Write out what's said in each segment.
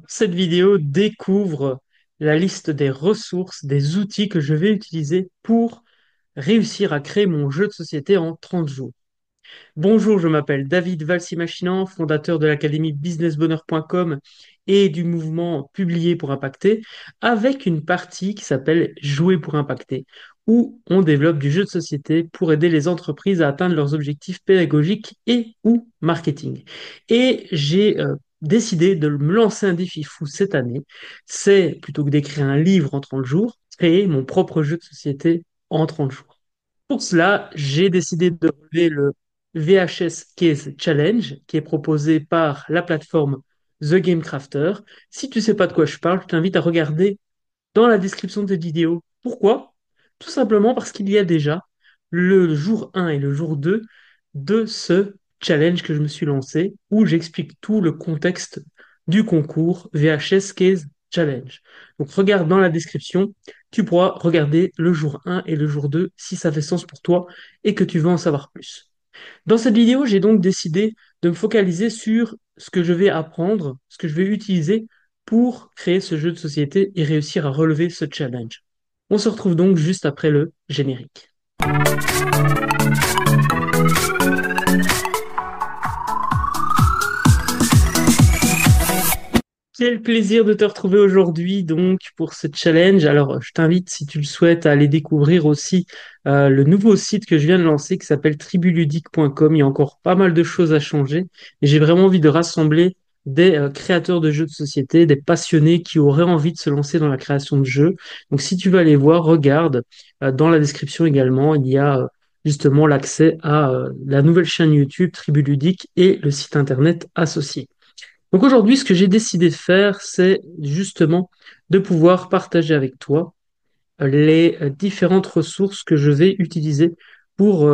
Cette vidéo découvre la liste des ressources, des outils que je vais utiliser pour réussir à créer mon jeu de société en 30 jours. Bonjour, je m'appelle David Valsi-Machinant, fondateur de l'académie businessbonheur.com et du mouvement Publier pour impacter, avec une partie qui s'appelle Jouer pour impacter, où on développe du jeu de société pour aider les entreprises à atteindre leurs objectifs pédagogiques et ou marketing. Et j'ai décidé de me lancer un défi fou cette année. C'est, plutôt que d'écrire un livre en 30 jours, créer mon propre jeu de société en 30 jours. Pour cela, j'ai décidé de relever le VHS Case Challenge qui est proposé par la plateforme The Game Crafter. Si tu ne sais pas de quoi je parle, je t'invite à regarder dans la description de cette vidéo. Pourquoi? Tout simplement parce qu'il y a déjà le jour 1 et le jour 2 de ce challenge que je me suis lancé, où j'explique tout le contexte du concours VHS Case Challenge. Donc regarde dans la description, tu pourras regarder le jour 1 et le jour 2 si ça fait sens pour toi et que tu veux en savoir plus. Dans cette vidéo, j'ai donc décidé de me focaliser sur ce que je vais apprendre, ce que je vais utiliser pour créer ce jeu de société et réussir à relever ce challenge. On se retrouve donc juste après le générique. Quel plaisir de te retrouver aujourd'hui donc pour ce challenge. Alors, je t'invite, si tu le souhaites, à aller découvrir aussi le nouveau site que je viens de lancer qui s'appelle tribuludique.com. Il y a encore pas mal de choses à changer et j'ai vraiment envie de rassembler des créateurs de jeux de société, des passionnés qui auraient envie de se lancer dans la création de jeux. Donc, si tu veux aller voir, regarde. Dans la description également, il y a justement l'accès à la nouvelle chaîne YouTube Tribuludique et le site internet associé. Donc aujourd'hui, ce que j'ai décidé de faire, c'est justement de pouvoir partager avec toi les différentes ressources que je vais utiliser pour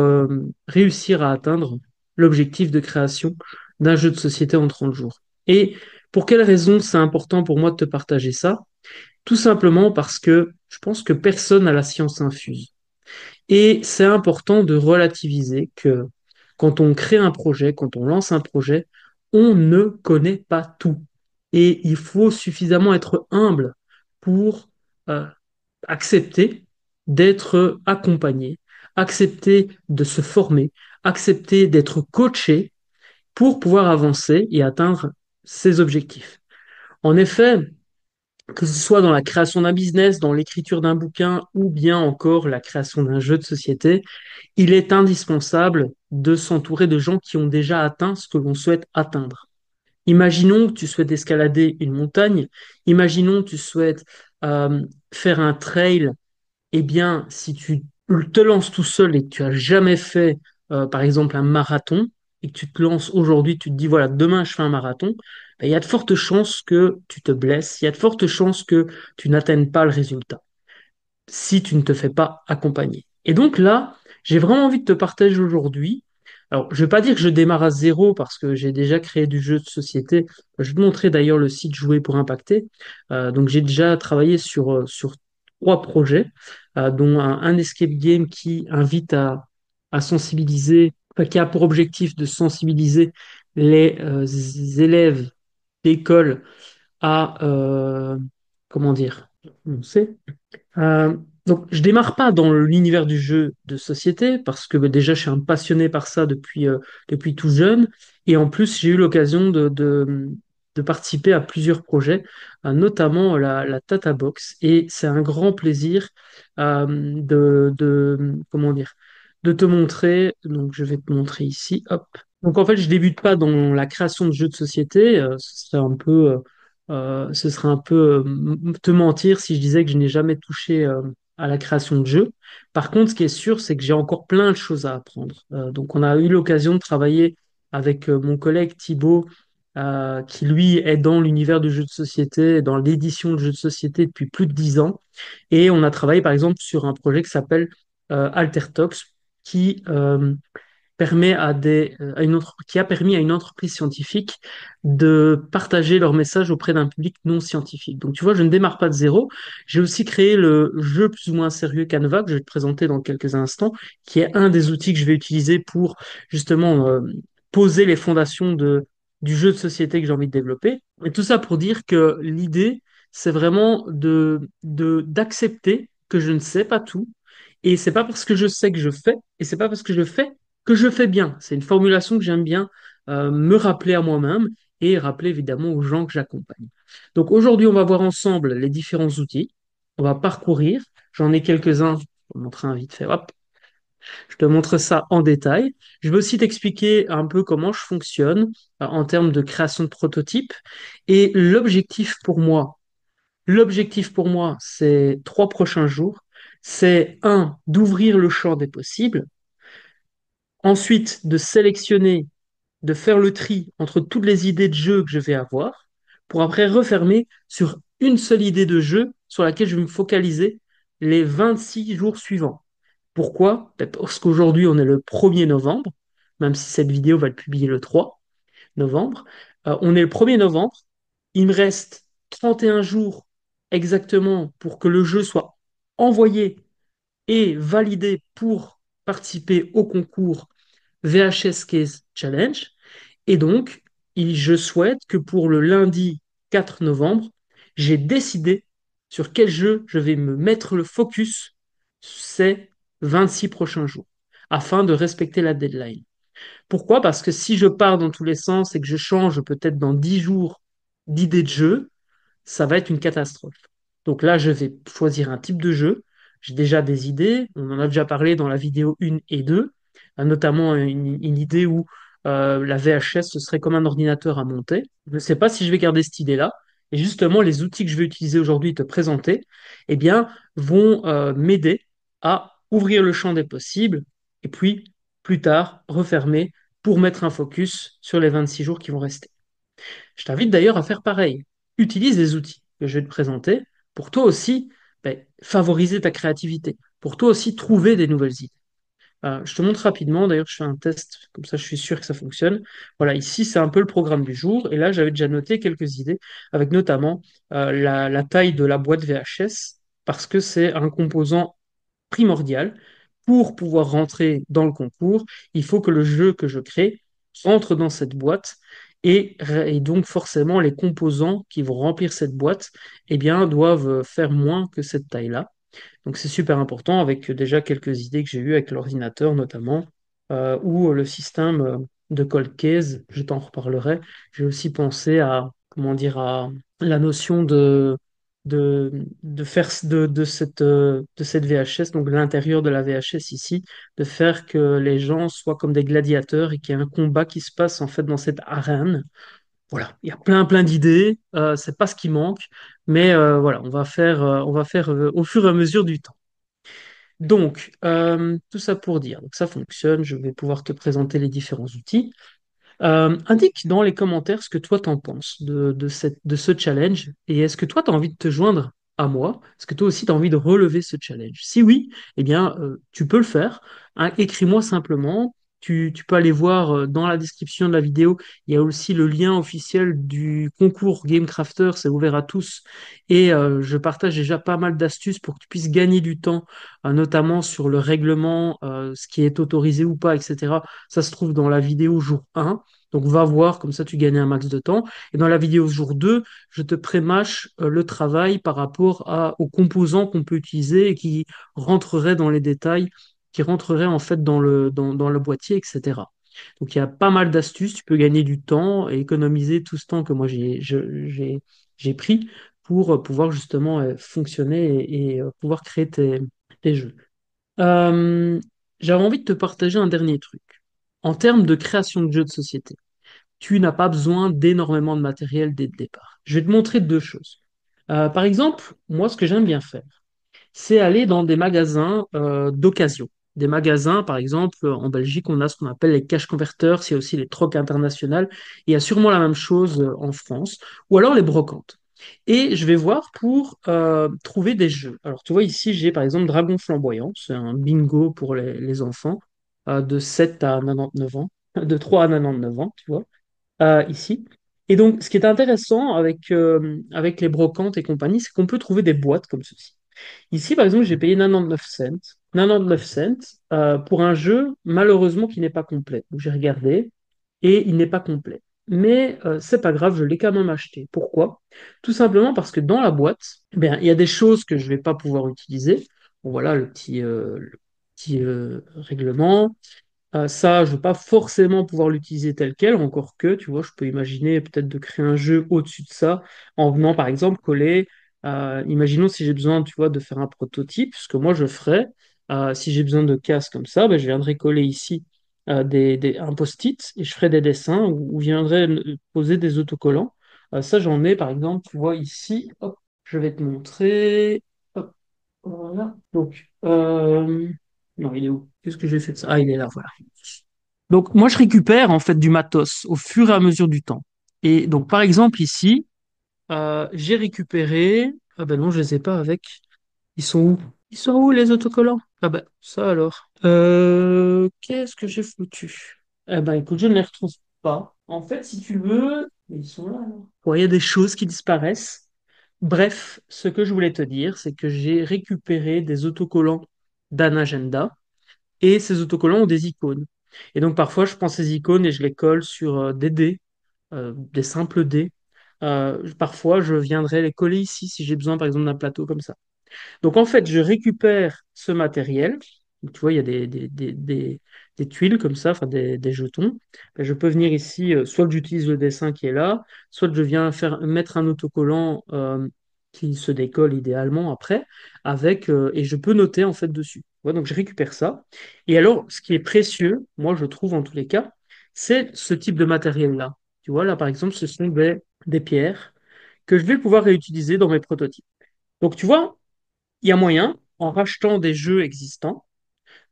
réussir à atteindre l'objectif de création d'un jeu de société en 30 jours. Et pour quelle raison c'est important pour moi de te partager ça? Tout simplement parce que je pense que personne n'a la science infuse. Et c'est important de relativiser que quand on crée un projet, quand on lance un projet, on ne connaît pas tout. Et il faut suffisamment être humble pour euh, accepter d'être accompagné, accepter de se former, accepter d'être coaché pour pouvoir avancer et atteindre ses objectifs. En effet, que ce soit dans la création d'un business, dans l'écriture d'un bouquin ou bien encore la création d'un jeu de société, il est indispensable de s'entourer de gens qui ont déjà atteint ce que l'on souhaite atteindre. Imaginons que tu souhaites escalader une montagne, imaginons que tu souhaites euh, faire un trail. Eh bien, si tu te lances tout seul et que tu as jamais fait, par exemple, un marathon, et que tu te lances aujourd'hui, tu te dis, voilà, demain je fais un marathon, ben, il y a de fortes chances que tu te blesses, il y a de fortes chances que tu n'atteignes pas le résultat si tu ne te fais pas accompagner. Et donc là, j'ai vraiment envie de te partager aujourd'hui. Alors, je ne vais pas dire que je démarre à zéro parce que j'ai déjà créé du jeu de société. Je vais te montrer d'ailleurs le site Jouer pour impacter. Donc, j'ai déjà travaillé sur trois projets, dont un escape game qui invite à sensibiliser, enfin, qui a pour objectif de sensibiliser les élèves d'école à, comment dire, on sait, euh, donc, je démarre pas dans l'univers du jeu de société parce que bah, déjà, je suis un passionné par ça depuis tout jeune. Et en plus, j'ai eu l'occasion de participer à plusieurs projets, notamment la Tata Box. Et c'est un grand plaisir comment dire, de te montrer. Donc, je vais te montrer ici. Hop. Donc, en fait, je débute pas dans la création de jeux de société. Ce serait un peu te mentir si je disais que je n'ai jamais touché à la création de jeux. Par contre, ce qui est sûr, c'est que j'ai encore plein de choses à apprendre. Donc, on a eu l'occasion de travailler avec mon collègue Thibaut, qui lui est dans l'univers du jeu de société, dans l'édition de jeux de société depuis plus de 10 ans. Et on a travaillé, par exemple, sur un projet qui s'appelle Altertox, qui permet qui a permis à une entreprise scientifique de partager leur message auprès d'un public non scientifique. Donc, tu vois, je ne démarre pas de zéro. J'ai aussi créé le jeu plus ou moins sérieux Canva, que je vais te présenter dans quelques instants, qui est un des outils que je vais utiliser pour justement poser les fondations du jeu de société que j'ai envie de développer. Et tout ça pour dire que l'idée, c'est vraiment d'accepter que je ne sais pas tout. Et c'est pas parce que je sais que je fais, et c'est pas parce que je fais que je fais bien. C'est une formulation que j'aime bien me rappeler à moi-même et rappeler évidemment aux gens que j'accompagne. Donc aujourd'hui, on va voir ensemble les différents outils. On va parcourir. J'en ai quelques-uns. Je vais te montrer un vite fait. Hop, je te montre ça en détail. Je vais aussi t'expliquer un peu comment je fonctionne en termes de création de prototypes. Et l'objectif pour moi, ces 3 prochains jours, c'est un, d'ouvrir le champ des possibles, ensuite de sélectionner, de faire le tri entre toutes les idées de jeu que je vais avoir, pour après refermer sur une seule idée de jeu sur laquelle je vais me focaliser les 26 jours suivants. Pourquoi? Ben, parce qu'aujourd'hui, on est le 1er novembre, même si cette vidéo va être publiée le 3 novembre. On est le 1er novembre. Il me reste 31 jours exactement pour que le jeu soit envoyé et validé pour participer au concours VHS Case Challenge. Et donc, je souhaite que pour le lundi 4 novembre, j'ai décidé sur quel jeu je vais me mettre le focus ces 26 prochains jours, afin de respecter la deadline. Pourquoi? Parce que si je pars dans tous les sens et que je change peut-être dans 10 jours d'idée de jeu, ça va être une catastrophe. Donc là, je vais choisir un type de jeu. J'ai déjà des idées. On en a déjà parlé dans la vidéo 1 et 2, notamment une idée où la VHS, ce serait comme un ordinateur à monter. Je ne sais pas si je vais garder cette idée-là. Et justement, les outils que je vais utiliser aujourd'hui et te présenter, eh bien, vont m'aider à ouvrir le champ des possibles et puis, plus tard, refermer pour mettre un focus sur les 26 jours qui vont rester. Je t'invite d'ailleurs à faire pareil. Utilise les outils que je vais te présenter pour toi aussi favoriser ta créativité, pour toi aussi trouver des nouvelles idées. Je te montre rapidement, d'ailleurs je fais un test, comme ça je suis sûr que ça fonctionne. Voilà, ici c'est un peu le programme du jour, et là j'avais déjà noté quelques idées, avec notamment la taille de la boîte VHS, parce que c'est un composant primordial. Pour pouvoir rentrer dans le concours, il faut que le jeu que je crée rentre dans cette boîte et donc forcément les composants qui vont remplir cette boîte eh bien, doivent faire moins que cette taille-là. Donc c'est super important avec déjà quelques idées que j'ai eues avec l'ordinateur notamment, ou le système de cold case, je t'en reparlerai. J'ai aussi pensé à, comment dire, à la notion de faire de cette VHS, donc l'intérieur de la VHS ici, de faire que les gens soient comme des gladiateurs et qu'il y ait un combat qui se passe en fait dans cette arène. Voilà, il y a plein d'idées, c'est pas ce qui manque, mais voilà, on va faire au fur et à mesure du temps. Donc, tout ça pour dire, donc ça fonctionne, je vais pouvoir te présenter les différents outils. Indique dans les commentaires ce que toi t'en penses de ce challenge et est-ce que toi tu as envie de te joindre à moi? Est-ce que toi aussi tu as envie de relever ce challenge? Si oui, eh bien, tu peux le faire. Hein, écris-moi simplement. Tu peux aller voir dans la description de la vidéo, il y a aussi le lien officiel du concours Game Crafter, c'est ouvert à tous. Et je partage déjà pas mal d'astuces pour que tu puisses gagner du temps, notamment sur le règlement, ce qui est autorisé ou pas, etc. Ça se trouve dans la vidéo jour 1. Donc va voir, comme ça tu gagnes un max de temps. Et dans la vidéo jour 2, je te prémâche le travail par rapport aux composants qu'on peut utiliser et qui rentreraient dans les détails, qui rentreraient en fait dans le boîtier, etc. Donc il y a pas mal d'astuces, tu peux gagner du temps et économiser tout ce temps que moi j'ai pris pour pouvoir justement fonctionner et pouvoir créer tes jeux. Euh, J'avais envie de te partager un dernier truc. En termes de création de jeux de société, tu n'as pas besoin d'énormément de matériel dès le départ. Je vais te montrer deux choses. Par exemple, moi, ce que j'aime bien faire, c'est aller dans des magasins d'occasion. Des magasins, par exemple, en Belgique, on a ce qu'on appelle les cash converters, il y a aussi les trocs internationales, il y a sûrement la même chose en France, ou alors les brocantes. Et je vais voir pour trouver des jeux. Alors, tu vois, ici, j'ai par exemple Dragon Flamboyant, c'est un bingo pour les enfants de 7 à 99 ans, de 3 à 99 ans, tu vois ici. Et donc, ce qui est intéressant avec les brocantes et compagnie, c'est qu'on peut trouver des boîtes comme ceci. Ici, par exemple, j'ai payé 99 cents, 99 cents pour un jeu, malheureusement, qui n'est pas complet. Donc, j'ai regardé et il n'est pas complet. mais c'est pas grave, je l'ai quand même acheté. Pourquoi? Tout simplement parce que dans la boîte, eh bien, il y a des choses que je vais pas pouvoir utiliser. Bon, voilà le petit règlement. Ça, je ne vais pas forcément pouvoir l'utiliser tel quel, encore que, tu vois, je peux imaginer peut-être de créer un jeu au-dessus de ça, en venant par exemple coller, imaginons si j'ai besoin, tu vois, de faire un prototype, ce que moi je ferais, si j'ai besoin de cases comme ça, ben, je viendrais coller ici un post-it et je ferai des dessins ou viendrais poser des autocollants. Ça, j'en ai par exemple, tu vois, ici, hop, je vais te montrer. Hop, voilà. Donc, non, il est où? Qu'est-ce que j'ai fait de ça? Ah, il est là, voilà. Donc, moi, je récupère en fait du matos au fur et à mesure du temps. Et donc, par exemple, ici, j'ai récupéré. Ah ben non, je les ai pas avec. Ils sont où? Ils sont où les autocollants? Ah ben, ça alors. Qu'est-ce que j'ai foutu? Eh ben, écoute, je ne les retrouve pas. En fait, si tu veux, mais ils sont là, alors. Ouais, il y a des choses qui disparaissent. Bref, ce que je voulais te dire, c'est que j'ai récupéré des autocollants d'un agenda et ces autocollants ont des icônes. Et donc parfois, je prends ces icônes et je les colle sur des dés, des simples dés. Parfois, je viendrai les coller ici si j'ai besoin, par exemple, d'un plateau comme ça. Donc en fait, je récupère ce matériel. Donc, tu vois, il y a des tuiles comme ça, enfin des jetons. Ben, je peux venir ici, soit j'utilise le dessin qui est là, soit je viens mettre un autocollant qui se décolle idéalement après, et je peux noter en fait dessus. Tu vois, donc je récupère ça. Et alors, ce qui est précieux, moi je trouve en tous les cas, c'est ce type de matériel-là. Tu vois, là par exemple, ce sont des pierres que je vais pouvoir réutiliser dans mes prototypes. Donc tu vois, il y a moyen, en rachetant des jeux existants,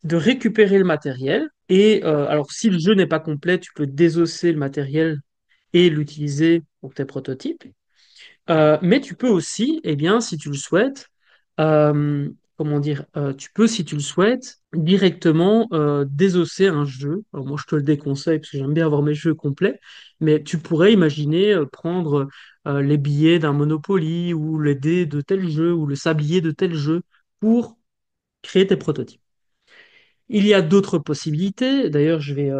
de récupérer le matériel. Et alors, si le jeu n'est pas complet, tu peux désosser le matériel et l'utiliser pour tes prototypes. Mais tu peux aussi, eh bien, si tu le souhaites, euh, comment dire, tu peux, si tu le souhaites, directement désosser un jeu. Alors moi, je te le déconseille parce que j'aime bien avoir mes jeux complets, mais tu pourrais imaginer prendre les billets d'un Monopoly ou les dés de tel jeu ou le sablier de tel jeu pour créer tes prototypes. Il y a d'autres possibilités. D'ailleurs, je vais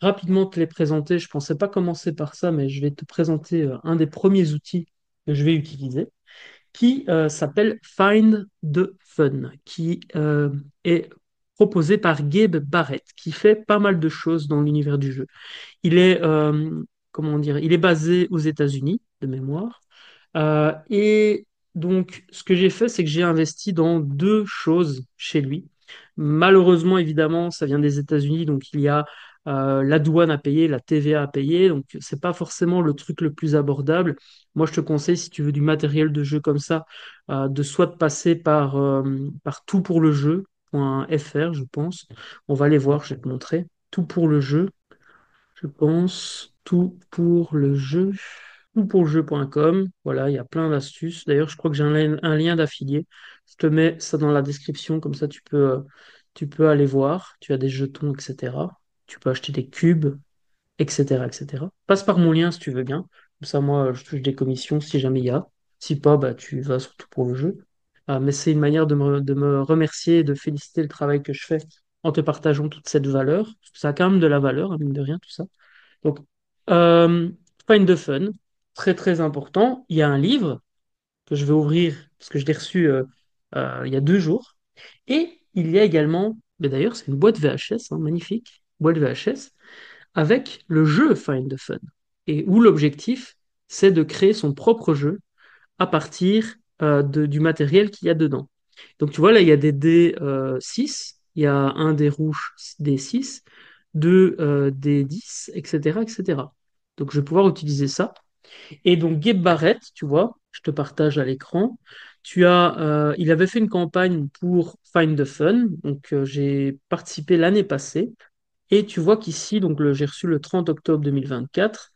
rapidement te les présenter. Je pensais pas commencer par ça, mais je vais te présenter un des premiers outils que je vais utiliser, qui s'appelle Find the Fun, qui est proposé par Gabe Barrett, qui fait pas mal de choses dans l'univers du jeu. Il est, comment dire, il est basé aux États-Unis, de mémoire. Et donc, ce que j'ai fait, c'est que j'ai investi dans deux choses chez lui. Malheureusement, évidemment, ça vient des États-Unis, donc il y a la douane à payer, la TVA à payer, donc c'est pas forcément le truc le plus abordable. Moi, je te conseille, si tu veux du matériel de jeu comme ça, de soit de passer par tout pour le jeu.fr, je pense. On va aller voir, je vais te montrer. Tout pour le jeu. Je pense tout pour le jeu, toutpourlejeu.com. Voilà, il y a plein d'astuces. D'ailleurs, je crois que j'ai un lien d'affilié. Je te mets ça dans la description, comme ça tu peux aller voir. Tu as des jetons, etc. Tu peux acheter des cubes, etc., etc. Passe par mon lien si tu veux bien. Comme ça, moi, je touche des commissions si jamais il y a. Si pas, bah, tu vas surtout pour le jeu. Mais c'est une manière de me remercier et de féliciter le travail que je fais en te partageant toute cette valeur. Parce que ça a quand même de la valeur, hein, mine de rien, tout ça. Donc, euh, Find the Fun, très très important. Il y a un livre que je vais ouvrir parce que je l'ai reçu il y a 2 jours. Et il y a également, mais d'ailleurs, c'est une boîte VHS, hein, magnifique, boîte VHS, avec le jeu Find the Fun. Et où l'objectif, c'est de créer son propre jeu à partir du matériel qu'il y a dedans. Donc tu vois, là, il y a des dés 6, il y a un dé rouge dé 6, deux dés 10, etc., etc. Donc je vais pouvoir utiliser ça. Et donc Gabe Barrett, tu vois, je te partage à l'écran. Il avait fait une campagne pour Find the Fun, donc j'ai participé l'année passée. Et tu vois qu'ici, donc j'ai reçu le 30 octobre 2024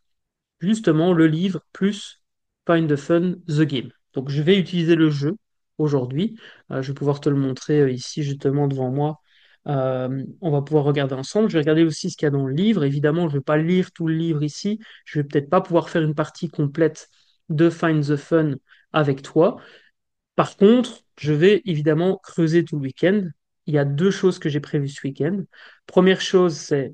justement le livre plus Find the Fun, The Game. Donc je vais utiliser le jeu aujourd'hui. Je vais pouvoir te le montrer ici justement devant moi. On va pouvoir regarder ensemble. Je vais regarder aussi ce qu'il y a dans le livre. Évidemment, je ne vais pas lire tout le livre ici. Je vais peut-être pas pouvoir faire une partie complète de Find the Fun avec toi. Par contre, je vais évidemment creuser tout le week-end. Il y a 2 choses que j'ai prévues ce week-end. Première chose, c'est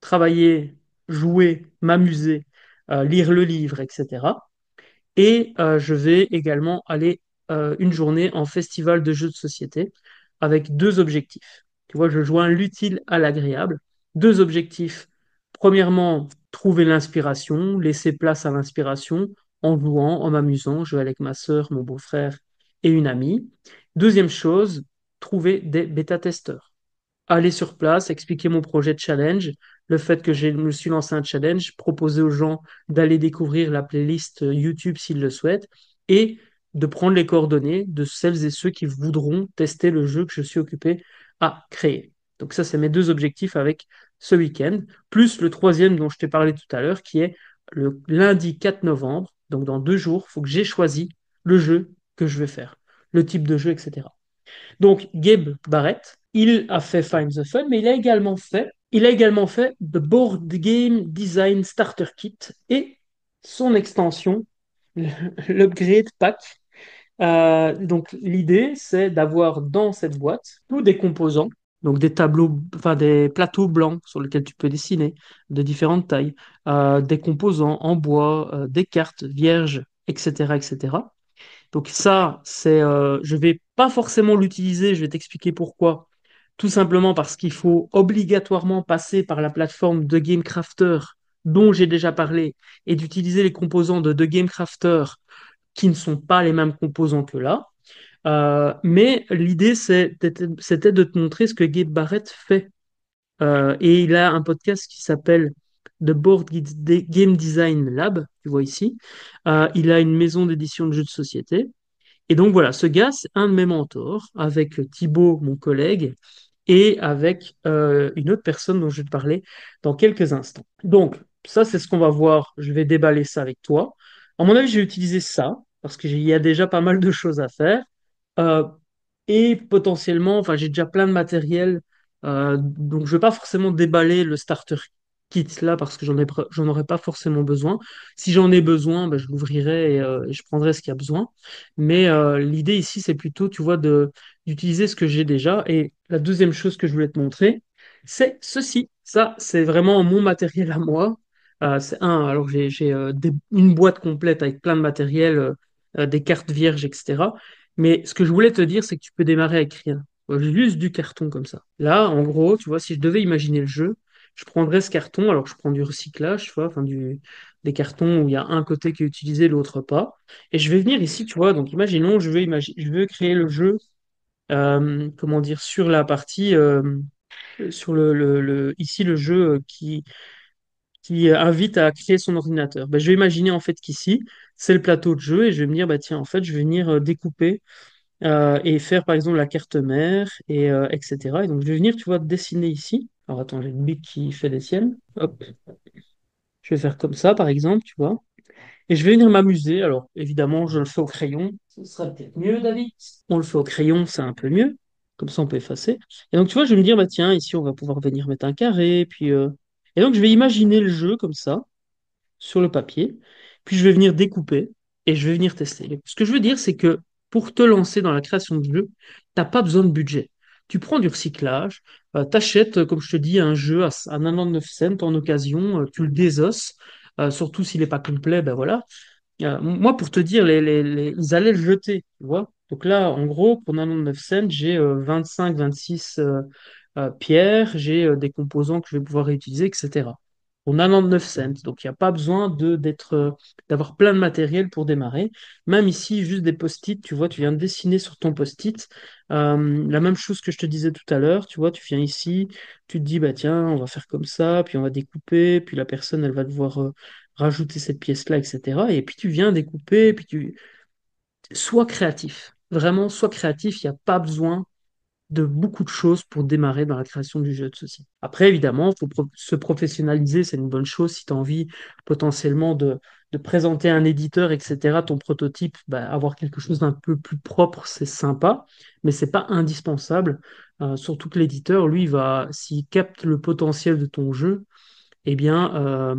travailler, jouer, m'amuser lire le livre, etc. Et je vais également aller une journée en festival de jeux de société avec deux objectifs. Tu vois, je joins l'utile à l'agréable. Deux objectifs. Premièrement, trouver l'inspiration, laisser place à l'inspiration en jouant, en m'amusant. Je vais avec ma sœur, mon beau-frère et une amie. Deuxième chose, trouver des bêta-testeurs, aller sur place, expliquer mon projet de challenge, le fait que je me suis lancé un challenge, proposer aux gens d'aller découvrir la playlist YouTube s'ils le souhaitent, et de prendre les coordonnées de celles et ceux qui voudront tester le jeu que je suis occupé à créer. Donc ça, c'est mes deux objectifs avec ce week-end, plus le troisième dont je t'ai parlé tout à l'heure, qui est le lundi 4 novembre, donc dans 2 jours, il faut que j'ai choisi le jeu que je vais faire, le type de jeu, etc. Donc, Gabe Barrett, il a fait Find the Fun, mais il a également fait The Board Game Design Starter Kit et son extension, l'Upgrade Pack. Donc, l'idée, c'est d'avoir dans cette boîte tous des composants, donc des tableaux, enfin des plateaux blancs sur lesquels tu peux dessiner de différentes tailles, des composants en bois, des cartes vierges, etc., etc. Donc ça, je vais pas forcément l'utiliser, je vais t'expliquer pourquoi. Tout simplement parce qu'il faut obligatoirement passer par la plateforme de Game Crafter dont j'ai déjà parlé et d'utiliser les composants de Game Crafter qui ne sont pas les mêmes composants que là. Mais l'idée, c'était de te montrer ce que Gabe Barrett fait. Et il a un podcast qui s'appelle The Game Design Lab, tu vois ici. Il a une maison d'édition de jeux de société. Et donc voilà, ce gars, c'est un de mes mentors, avec Thibaut, mon collègue, et avec une autre personne dont je vais te parler dans quelques instants. Donc, ça, c'est ce qu'on va voir. Je vais déballer ça avec toi. À mon avis, j'ai utilisé ça, parce qu'il y a déjà pas mal de choses à faire. Euh, et potentiellement, enfin, j'ai déjà plein de matériel, donc je ne vais pas forcément déballer le starter kit là, parce que j'en aurais pas forcément besoin. Si j'en ai besoin, ben, je l'ouvrirai et je prendrai ce qu'il y a besoin. Mais l'idée ici, c'est plutôt, tu vois, d'utiliser ce que j'ai déjà. Et la deuxième chose que je voulais te montrer, c'est ceci. Ça, c'est vraiment mon matériel à moi. Alors j'ai une boîte complète avec plein de matériel, des cartes vierges, etc. Mais ce que je voulais te dire, c'est que tu peux démarrer avec rien. Juste du carton comme ça. Là, en gros, tu vois, si je devais imaginer le jeu, je prendrais ce carton, alors je prends du recyclage, tu vois, enfin des cartons où il y a un côté qui est utilisé, l'autre pas. Et je vais venir ici, tu vois, donc imaginons, je veux créer le jeu, comment dire, sur la partie, sur ici le jeu qui invite à créer son ordinateur. Ben, je vais imaginer en fait qu'ici, c'est le plateau de jeu et je vais me dire, bah tiens, en fait, je vais venir découper et faire par exemple la carte mère, etc. Et donc je vais venir, tu vois, dessiner ici. Alors attends, j'ai le bic qui fait des siennes. Hop, je vais faire comme ça par exemple, tu vois. Et je vais venir m'amuser. Alors évidemment, je le fais au crayon. Ce serait peut-être mieux, David. On le fait au crayon, c'est un peu mieux. Comme ça, on peut effacer. Et donc tu vois, je vais me dire, bah tiens, ici, on va pouvoir venir mettre un carré. Et donc je vais imaginer le jeu comme ça sur le papier, puis je vais venir découper et je vais venir tester. Ce que je veux dire, c'est que pour te lancer dans la création de jeu, t'as pas besoin de budget. Tu prends du recyclage, t'achètes, comme je te dis, un jeu à 99 cents en occasion, tu le désosses, surtout s'il n'est pas complet, ben voilà. Moi, pour te dire, ils allaient le jeter, tu vois. Donc là, en gros, pour 99 cents, j'ai 25, 26 pierres, j'ai des composants que je vais pouvoir réutiliser, etc. Pour 99 cents. Donc, il n'y a pas besoin d'avoir plein de matériel pour démarrer. Même ici, juste des post-it, tu vois, tu viens de dessiner sur ton post-it. La même chose que je te disais tout à l'heure, tu vois, tu viens ici, tu te dis, bah tiens, on va faire comme ça, puis on va découper, puis la personne, elle va devoir rajouter cette pièce-là, etc. Et puis tu viens découper, puis tu sois créatif. Vraiment, sois créatif, il n'y a pas besoin de beaucoup de choses pour démarrer dans la création du jeu de société. Après, évidemment, il faut se professionnaliser, c'est une bonne chose. Si tu as envie potentiellement de présenter à un éditeur, etc., ton prototype, bah, avoir quelque chose d'un peu plus propre, c'est sympa, mais c'est pas indispensable. Surtout que l'éditeur, lui, s'il capte le potentiel de ton jeu, eh bien,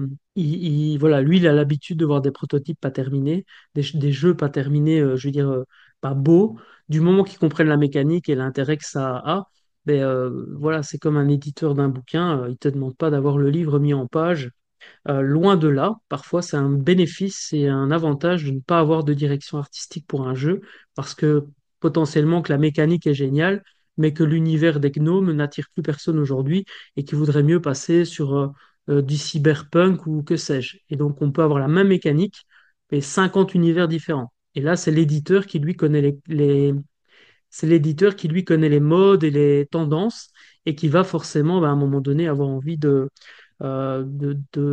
voilà, lui, il a l'habitude de voir des prototypes pas terminés, des jeux pas terminés, je veux dire, pas beaux. Du moment qu'ils comprennent la mécanique et l'intérêt que ça a, ben, voilà, c'est comme un éditeur d'un bouquin, il te demande pas d'avoir le livre mis en page. Loin de là, parfois c'est un bénéfice et un avantage de ne pas avoir de direction artistique pour un jeu, parce que potentiellement que la mécanique est géniale, mais que l'univers des gnomes n'attire plus personne aujourd'hui et qu'il vaudrait mieux passer sur du cyberpunk ou que sais-je. Et donc on peut avoir la même mécanique, mais 50 univers différents. Et là, c'est l'éditeur qui lui connaît c'est l'éditeur qui lui connaît les modes et les tendances et qui va forcément, à un moment donné, avoir envie de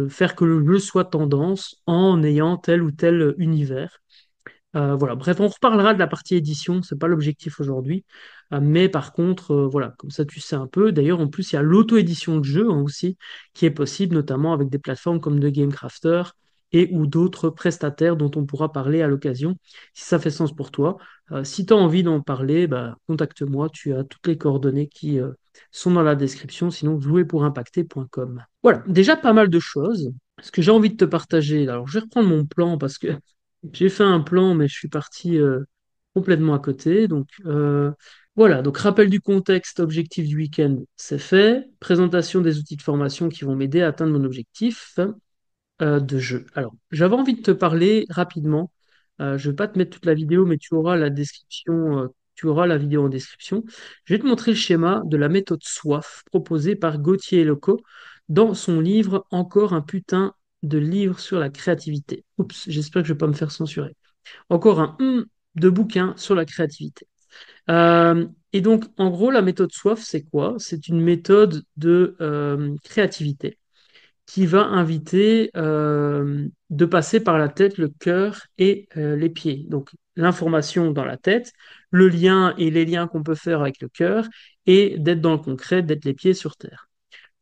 faire que le jeu soit tendance en ayant tel ou tel univers. Voilà. Bref, on reparlera de la partie édition, c'est pas l'objectif aujourd'hui. Mais par contre, voilà, comme ça tu sais un peu. D'ailleurs, en plus, il y a l'auto-édition de jeux aussi qui est possible, notamment avec des plateformes comme The Game Crafter et ou d'autres prestataires dont on pourra parler à l'occasion, si ça fait sens pour toi. Si tu as envie d'en parler, contacte-moi, tu as toutes les coordonnées qui sont dans la description, sinon jouerpourimpacter.com. Voilà, déjà pas mal de choses. Ce que j'ai envie de te partager, alors je vais reprendre mon plan parce que j'ai fait un plan, mais je suis parti complètement à côté. Donc voilà, donc rappel du contexte, objectif du week-end, c'est fait. Présentation des outils de formation qui vont m'aider à atteindre mon objectif de jeu. Alors, j'avais envie de te parler rapidement. Je ne vais pas te mettre toute la vidéo, mais tu auras la description, tu auras la vidéo en description. Je vais te montrer le schéma de la méthode SWAF proposée par Gauthier Loco dans son livre Encore un putain de livre sur la créativité. Oups, j'espère que je ne vais pas me faire censurer. Encore un de bouquin sur la créativité. Et donc, en gros, la méthode SWAF, c'est quoi? C'est une méthode de créativité qui va inviter de passer par la tête, le cœur et les pieds. Donc l'information dans la tête, le lien et les liens qu'on peut faire avec le cœur, et d'être dans le concret, d'être les pieds sur terre.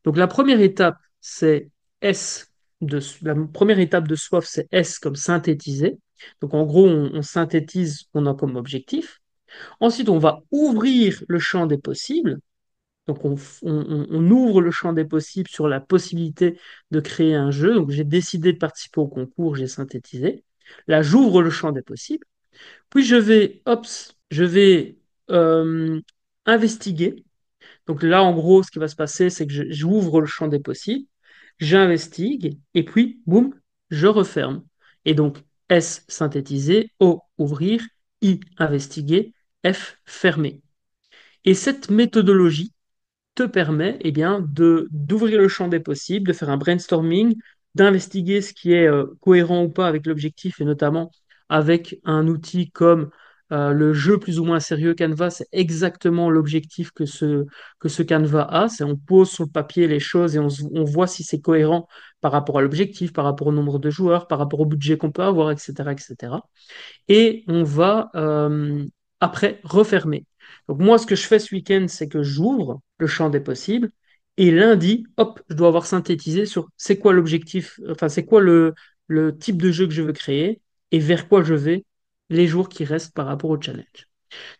Donc la première étape, c'est la première étape de SWOF, c'est S comme synthétiser. Donc en gros, on synthétise ce qu'on a comme objectif. Ensuite, on va ouvrir le champ des possibles. Donc on ouvre le champ des possibles sur la possibilité de créer un jeu. Donc j'ai décidé de participer au concours, j'ai synthétisé. Là, j'ouvre le champ des possibles. Puis je vais euh, investiguer. Donc là, en gros, ce qui va se passer, c'est que j'ouvre le champ des possibles, j'investigue, et puis, boum, je referme. Et donc, S, synthétiser, O, ouvrir, I, investiguer, F, fermer. Et cette méthodologie, te permet bien, d'ouvrir le champ des possibles, de faire un brainstorming, d'investiguer ce qui est cohérent ou pas avec l'objectif et notamment avec un outil comme le jeu plus ou moins sérieux Canva, c'est exactement l'objectif que ce Canva a. C'est on pose sur le papier les choses et on voit si c'est cohérent par rapport à l'objectif, par rapport au nombre de joueurs, par rapport au budget qu'on peut avoir, etc., etc. Et on va après refermer. Donc moi, ce que je fais ce week-end, c'est que j'ouvre le champ des possibles et lundi, hop, je dois avoir synthétisé sur c'est quoi l'objectif, enfin c'est quoi le type de jeu que je veux créer et vers quoi je vais les jours qui restent par rapport au challenge.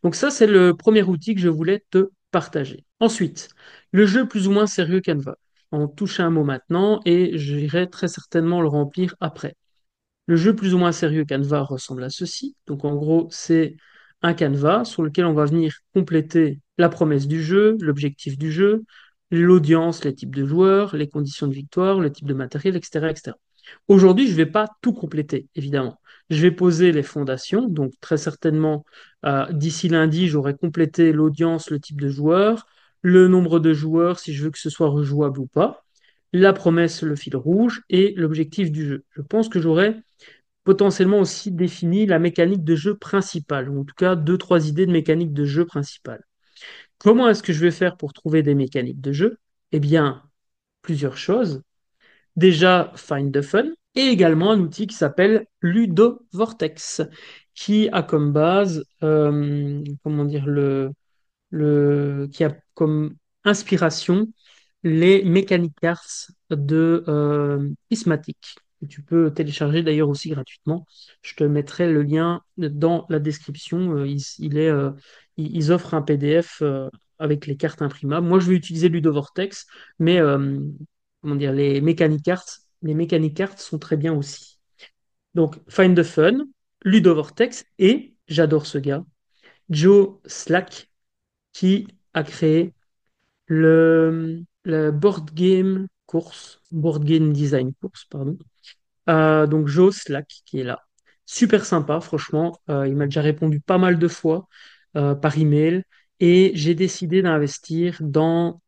Donc ça, c'est le premier outil que je voulais te partager. Ensuite, le jeu plus ou moins sérieux Canva. On touche à un mot maintenant et j'irai très certainement le remplir après. Le jeu plus ou moins sérieux Canva ressemble à ceci. Donc en gros, c'est un canevas sur lequel on va venir compléter la promesse du jeu, l'objectif du jeu, l'audience, les types de joueurs, les conditions de victoire, le type de matériel, etc., etc. Aujourd'hui, je ne vais pas tout compléter, évidemment. Je vais poser les fondations. Donc très certainement, d'ici lundi, j'aurai complété l'audience, le type de joueur, le nombre de joueurs, si je veux que ce soit rejouable ou pas, la promesse, le fil rouge et l'objectif du jeu. Je pense que j'aurai potentiellement aussi défini la mécanique de jeu principale, ou en tout cas deux, trois idées de mécanique de jeu principale. Comment est-ce que je vais faire pour trouver des mécaniques de jeu? Eh bien, plusieurs choses. Déjà, Find the Fun, et également un outil qui s'appelle Ludo Vortex, qui a comme base, comment dire, qui a comme inspiration les Mechanic Arts de Prismatic, que tu peux télécharger d'ailleurs aussi gratuitement. Je te mettrai le lien dans la description. Ils offrent un PDF avec les cartes imprimables. Moi, je vais utiliser Ludovortex, mais comment dire, les Mechanic Arts sont très bien aussi. Donc, Find the Fun, Ludovortex et, j'adore ce gars, Joe Slack, qui a créé le board game Board Game Design Course, pardon. Donc Joe Slack qui est là. Super sympa, franchement. Il m'a déjà répondu pas mal de fois par email et j'ai décidé d'investir dans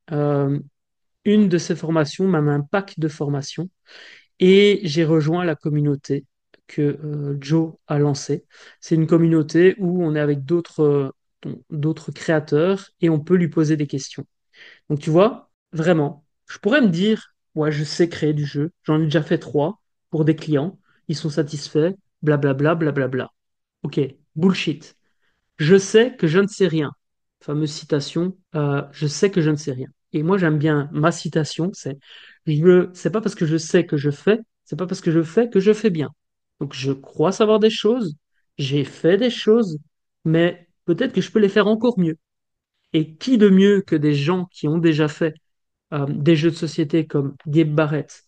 une de ces formations, même un pack de formations. Et j'ai rejoint la communauté que Joe a lancée. C'est une communauté où on est avec d'autres créateurs et on peut lui poser des questions. Donc tu vois, vraiment, je pourrais me dire, ouais, je sais créer du jeu, j'en ai déjà fait trois pour des clients, ils sont satisfaits, blablabla, blablabla. Ok, bullshit. Je sais que je ne sais rien. Fameuse citation, je sais que je ne sais rien. Et moi, j'aime bien ma citation, c'est pas parce que je sais que je fais, c'est pas parce que je fais que je fais bien. Donc, je crois savoir des choses, j'ai fait des choses, mais peut-être que je peux les faire encore mieux. Et qui de mieux que des gens qui ont déjà fait des jeux de société comme Gabe Barrett,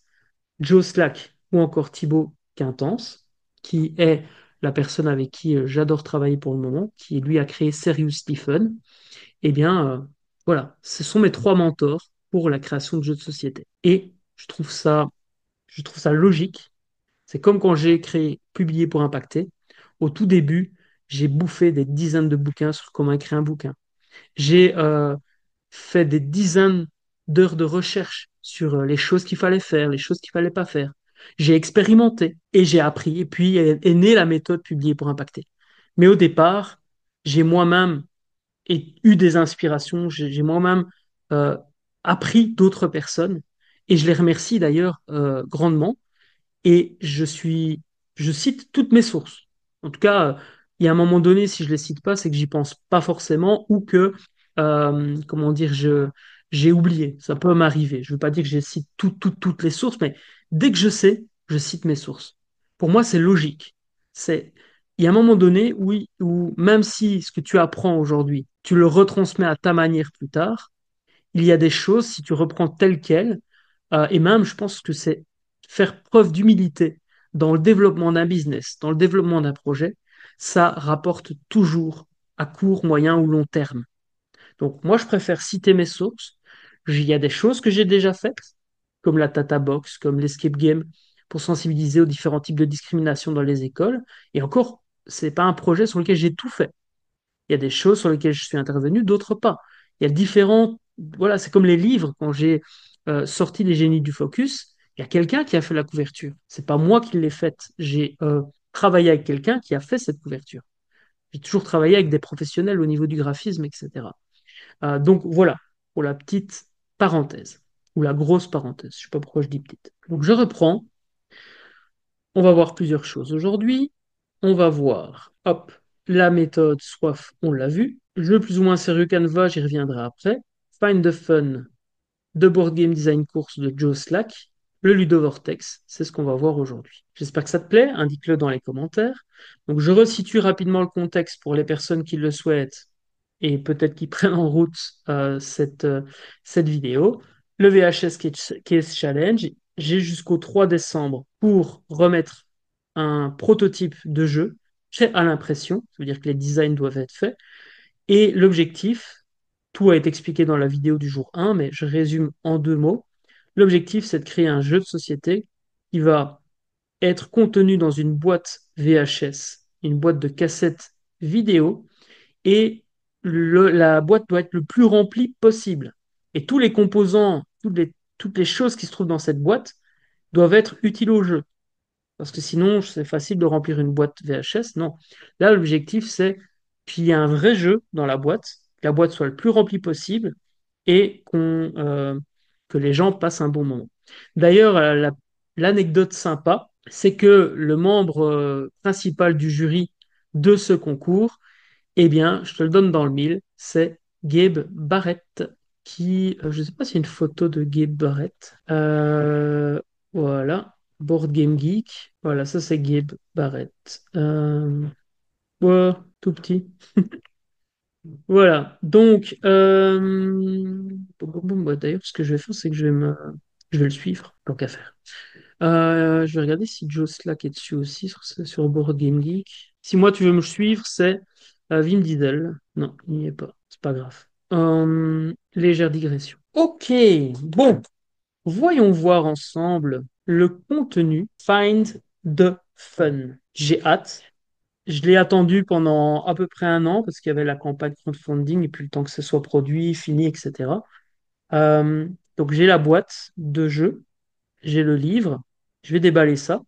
Joe Slack ou encore Thibaut Quintance, qui est la personne avec qui j'adore travailler pour le moment, qui lui a créé Serious Stephen, eh bien, voilà, ce sont mes trois mentors pour la création de jeux de société. Et je trouve ça logique. C'est comme quand j'ai créé Publier pour Impacter. Au tout début, j'ai bouffé des dizaines de bouquins sur comment écrire un bouquin. J'ai fait des dizaines d'heures de recherche sur les choses qu'il fallait faire, les choses qu'il fallait pas faire. J'ai expérimenté et j'ai appris. Et puis est née la méthode publiée pour impacter. Mais au départ, j'ai moi-même eu des inspirations, j'ai moi-même euh, appris d'autres personnes. Et je les remercie d'ailleurs grandement et je cite toutes mes sources. En tout cas, il y a un moment donné, si je les cite pas, c'est que j'y pense pas forcément ou que, comment dire, j'ai oublié. Ça peut m'arriver. Je veux pas dire que je cite toutes les sources, mais dès que je sais, je cite mes sources. Pour moi, c'est logique. Il y a un moment donné où même si ce que tu apprends aujourd'hui, tu le retransmets à ta manière plus tard, il y a des choses, si tu reprends telles quelles, et même je pense que c'est faire preuve d'humilité dans le développement d'un business, dans le développement d'un projet, ça rapporte toujours à court, moyen ou long terme. Donc moi, je préfère citer mes sources. Il y a des choses que j'ai déjà faites, comme la Tata Box, comme l'escape game, pour sensibiliser aux différents types de discrimination dans les écoles. Et encore, c'est pas un projet sur lequel j'ai tout fait. Il y a des choses sur lesquelles je suis intervenu, d'autres pas. Il y a différents. Voilà, c'est comme les livres. Quand j'ai sorti Les Génies du Focus, il y a quelqu'un qui a fait la couverture. C'est pas moi qui l'ai faite. J'ai travaillé avec quelqu'un qui a fait cette couverture. J'ai toujours travaillé avec des professionnels au niveau du graphisme, etc. Donc voilà, pour la petite parenthèse, ou la grosse parenthèse. Je sais pas pourquoi je dis petite. Donc je reprends. On va voir plusieurs choses aujourd'hui. On va voir, hop, la méthode SWOF, on l'a vu. Jeu plus ou moins sérieux Canva, j'y reviendrai après. Find the Fun, de Board Game Design Course de Joe Slack. Le Ludovortex, c'est ce qu'on va voir aujourd'hui. J'espère que ça te plaît, indique-le dans les commentaires. Donc je resitue rapidement le contexte pour les personnes qui le souhaitent et peut-être qui prennent en route cette vidéo. Le VHS Case Challenge, j'ai jusqu'au 3 décembre pour remettre un prototype de jeu fait à l'impression, ça veut dire que les designs doivent être faits, et l'objectif, tout a été expliqué dans la vidéo du jour 1, mais je résume en deux mots. L'objectif, c'est de créer un jeu de société qui va être contenu dans une boîte VHS, une boîte de cassettes vidéo, et la boîte doit être le plus remplie possible. Et tous les composants, toutes les choses qui se trouvent dans cette boîte doivent être utiles au jeu. Parce que sinon, c'est facile de remplir une boîte VHS. Non. Là, l'objectif, c'est qu'il y ait un vrai jeu dans la boîte, que la boîte soit le plus remplie possible et que les gens passent un bon moment. D'ailleurs, l'anecdote sympa, c'est que le membre principal du jury de ce concours, eh bien, je te le donne dans le mille, c'est Gabe Barrett, je ne sais pas s'il y a une photo de Gabe Barrett. Voilà, Board Game Geek. Voilà, ça c'est Gabe Barrett. Ouais, tout petit. Voilà, donc, bah, d'ailleurs, ce que je vais faire, c'est que je vais le suivre, tant qu'à faire. Je vais regarder si Joe Slack est dessus aussi sur Board Game Geek. Si moi tu veux me suivre, c'est Vim Diesel. Non, il n'y est pas. C'est pas grave. Légère digression. Ok, bon. Voyons voir ensemble le contenu Find the Fun. J'ai hâte. Je l'ai attendu pendant à peu près un an parce qu'il y avait la campagne crowdfunding et puis le temps que ce soit produit, fini, etc. Euh, donc j'ai la boîte de jeu, j'ai le livre, je vais déballer ça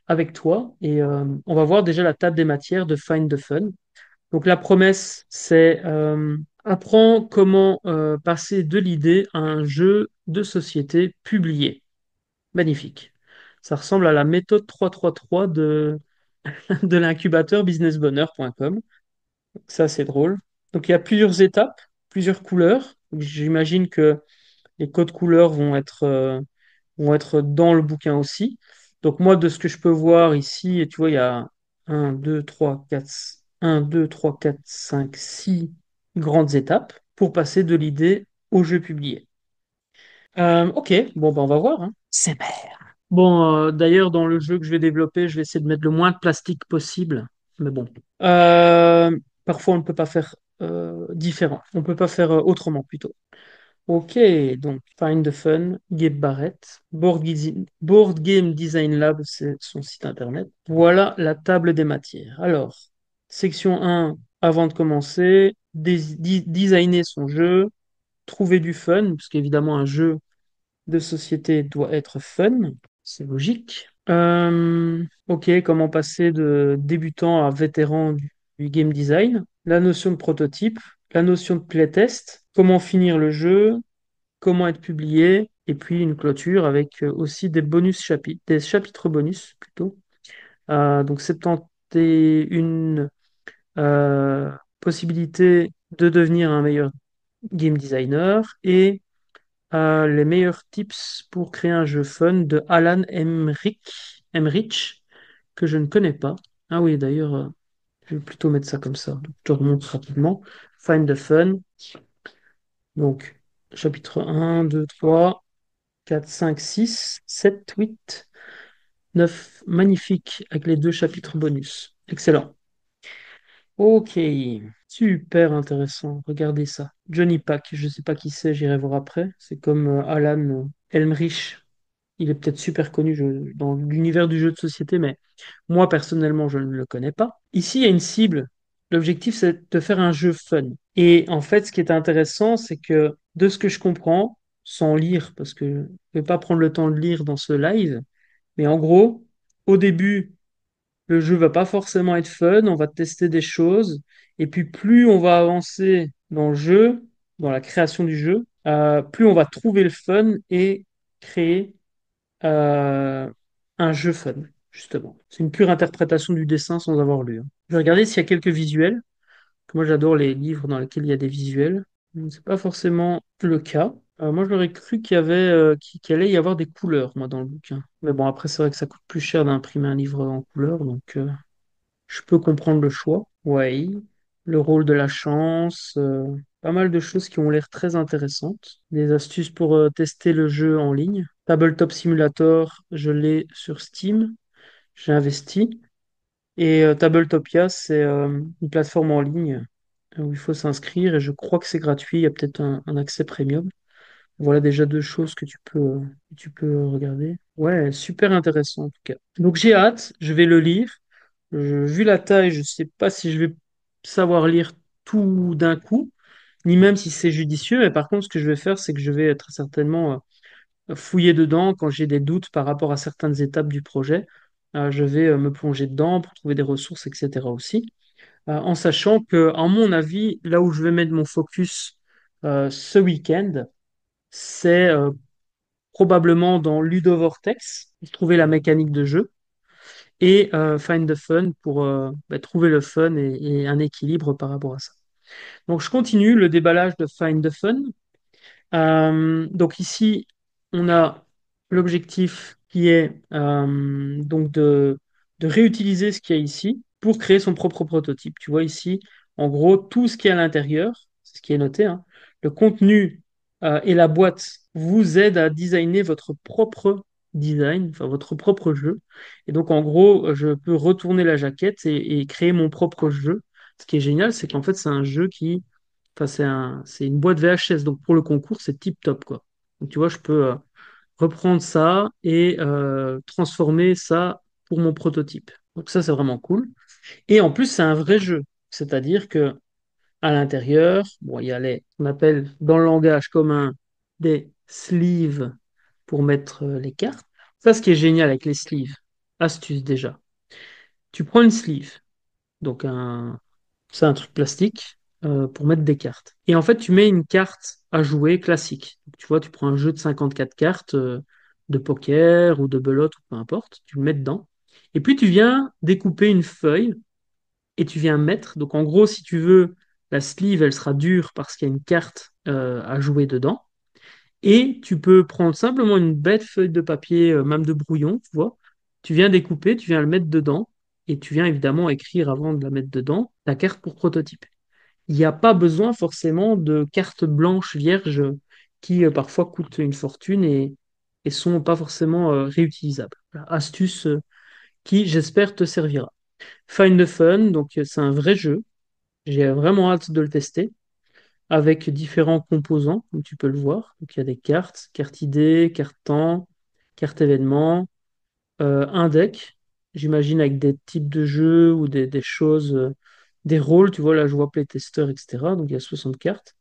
avec toi et on va voir déjà la table des matières de Find the Fun. Donc la promesse, c'est apprends comment passer de l'idée à un jeu de société publié. Magnifique. Ça ressemble à la méthode 333 de l'incubateur businessbonheur.com. Ça, c'est drôle. Donc il y a plusieurs étapes, plusieurs couleurs. Donc, j'imagine que les codes couleurs vont être dans le bouquin aussi. Donc moi, de ce que je peux voir ici, et tu vois, il y a un, 2, 3, 4, 5, 6 grandes étapes pour passer de l'idée au jeu publié. Ok, bon, ben, on va voir, hein. C'est merde. Bon, d'ailleurs, dans le jeu que je vais développer, je vais essayer de mettre le moins de plastique possible. Mais bon. Parfois, on ne peut pas faire différent. On ne peut pas faire autrement, plutôt. Ok, donc Find the Fun, Gabe Barrett, Board Game Design Lab, c'est son site internet. Voilà la table des matières. Alors, section 1, avant de commencer, designer son jeu, trouver du fun, parce qu'évidemment un jeu de société doit être fun, c'est logique. Ok, comment passer de débutant à vétéran du game design, la notion de prototype, la notion de playtest, comment finir le jeu, comment être publié, et puis une clôture avec aussi des bonus chapitres, des chapitres bonus plutôt. Donc 71 possibilités de devenir un meilleur game designer et les meilleurs tips pour créer un jeu fun de Alan Emrich, que je ne connais pas. Ah oui, d'ailleurs, je vais plutôt mettre ça comme ça. Donc, je te remonte rapidement. Find the fun. Donc, chapitre 1, 2, 3, 4, 5, 6, 7, 8, 9. Magnifique, avec les deux chapitres bonus. Excellent. Ok, super intéressant. Regardez ça. Johnny Pack, je ne sais pas qui c'est, j'irai voir après. C'est comme Alan Elmrich. Il est peut-être super connu dans l'univers du jeu de société, mais moi personnellement, je ne le connais pas. Ici, il y a une cible. L'objectif, c'est de faire un jeu fun. Et en fait, ce qui est intéressant, c'est que de ce que je comprends, sans lire, parce que je ne vais pas prendre le temps de lire dans ce live, mais en gros, au début, le jeu va pas forcément être fun, on va tester des choses, et puis plus on va avancer dans le jeu, dans la création du jeu, plus on va trouver le fun et créer euh, un jeu fun, justement. C'est une pure interprétation du dessin sans avoir lu, hein. Je vais regarder s'il y a quelques visuels, que moi j'adore les livres dans lesquels il y a des visuels. C'est pas forcément le cas. Moi j'aurais cru qu'il allait y avoir des couleurs, moi, dans le bouquin. Mais bon, après c'est vrai que ça coûte plus cher d'imprimer un livre en couleur, donc je peux comprendre le choix. Ouais, le rôle de la chance, pas mal de choses qui ont l'air très intéressantes. Des astuces pour tester le jeu en ligne. Tabletop Simulator, je l'ai sur Steam, j'ai investi. Et Tabletopia, c'est une plateforme en ligne où il faut s'inscrire et je crois que c'est gratuit. Il y a peut-être un accès premium. Voilà déjà deux choses que tu peux regarder. Ouais, super intéressant en tout cas. Donc j'ai hâte, je vais le lire. Vu la taille, je sais pas si je vais savoir lire tout d'un coup, ni même si c'est judicieux. Mais par contre, ce que je vais faire, c'est que je vais très certainement fouiller dedans quand j'ai des doutes par rapport à certaines étapes du projet. Je vais me plonger dedans pour trouver des ressources, etc. aussi. En sachant que, à mon avis, là où je vais mettre mon focus ce week-end, c'est probablement dans Ludo Vortex, pour trouver la mécanique de jeu, et Find the Fun pour trouver le fun et un équilibre par rapport à ça. Donc je continue le déballage de Find the Fun. Donc ici, on a l'objectif qui est donc de réutiliser ce qu'il y a ici pour créer son propre prototype. Tu vois ici, en gros, tout ce qui est à l'intérieur, c'est ce qui est noté, hein, le contenu et la boîte vous aident à designer votre propre design, enfin votre propre jeu. Et donc, en gros, je peux retourner la jaquette et créer mon propre jeu. Ce qui est génial, c'est qu'en fait, c'est un jeu qui Enfin, c'est une boîte VHS, donc pour le concours, c'est tip top, quoi. Donc, tu vois, je peux reprendre ça et transformer ça pour mon prototype. Donc ça, c'est vraiment cool. Et en plus, c'est un vrai jeu. C'est-à-dire que à l'intérieur, bon, il y a on appelle dans le langage commun des sleeves pour mettre les cartes. Ça, ce qui est génial avec les sleeves, astuce déjà. Tu prends une sleeve, donc c'est un truc plastique pour mettre des cartes. Et en fait, tu mets une carte à jouer classique. Donc, tu vois, tu prends un jeu de 54 cartes de poker ou de belote ou peu importe, tu le mets dedans. Et puis tu viens découper une feuille et tu viens mettre. Donc en gros, si tu veux, la sleeve, elle sera dure parce qu'il y a une carte à jouer dedans. Et tu peux prendre simplement une bête feuille de papier, même de brouillon, tu vois. Tu viens découper, tu viens le mettre dedans. Et tu viens évidemment écrire avant de la mettre dedans ta carte pour prototype. Il n'y a pas besoin forcément de cartes blanches vierges qui parfois coûtent une fortune et sont pas forcément réutilisables. Voilà, astuce qui, j'espère, te servira. Find the Fun, donc c'est un vrai jeu. J'ai vraiment hâte de le tester avec différents composants, comme tu peux le voir. Donc il y a des cartes, carte idée, carte temps, carte événement, un deck, j'imagine avec des types de jeux ou des choses, des rôles, tu vois, là je vois playtester, etc. Donc il y a 60 cartes.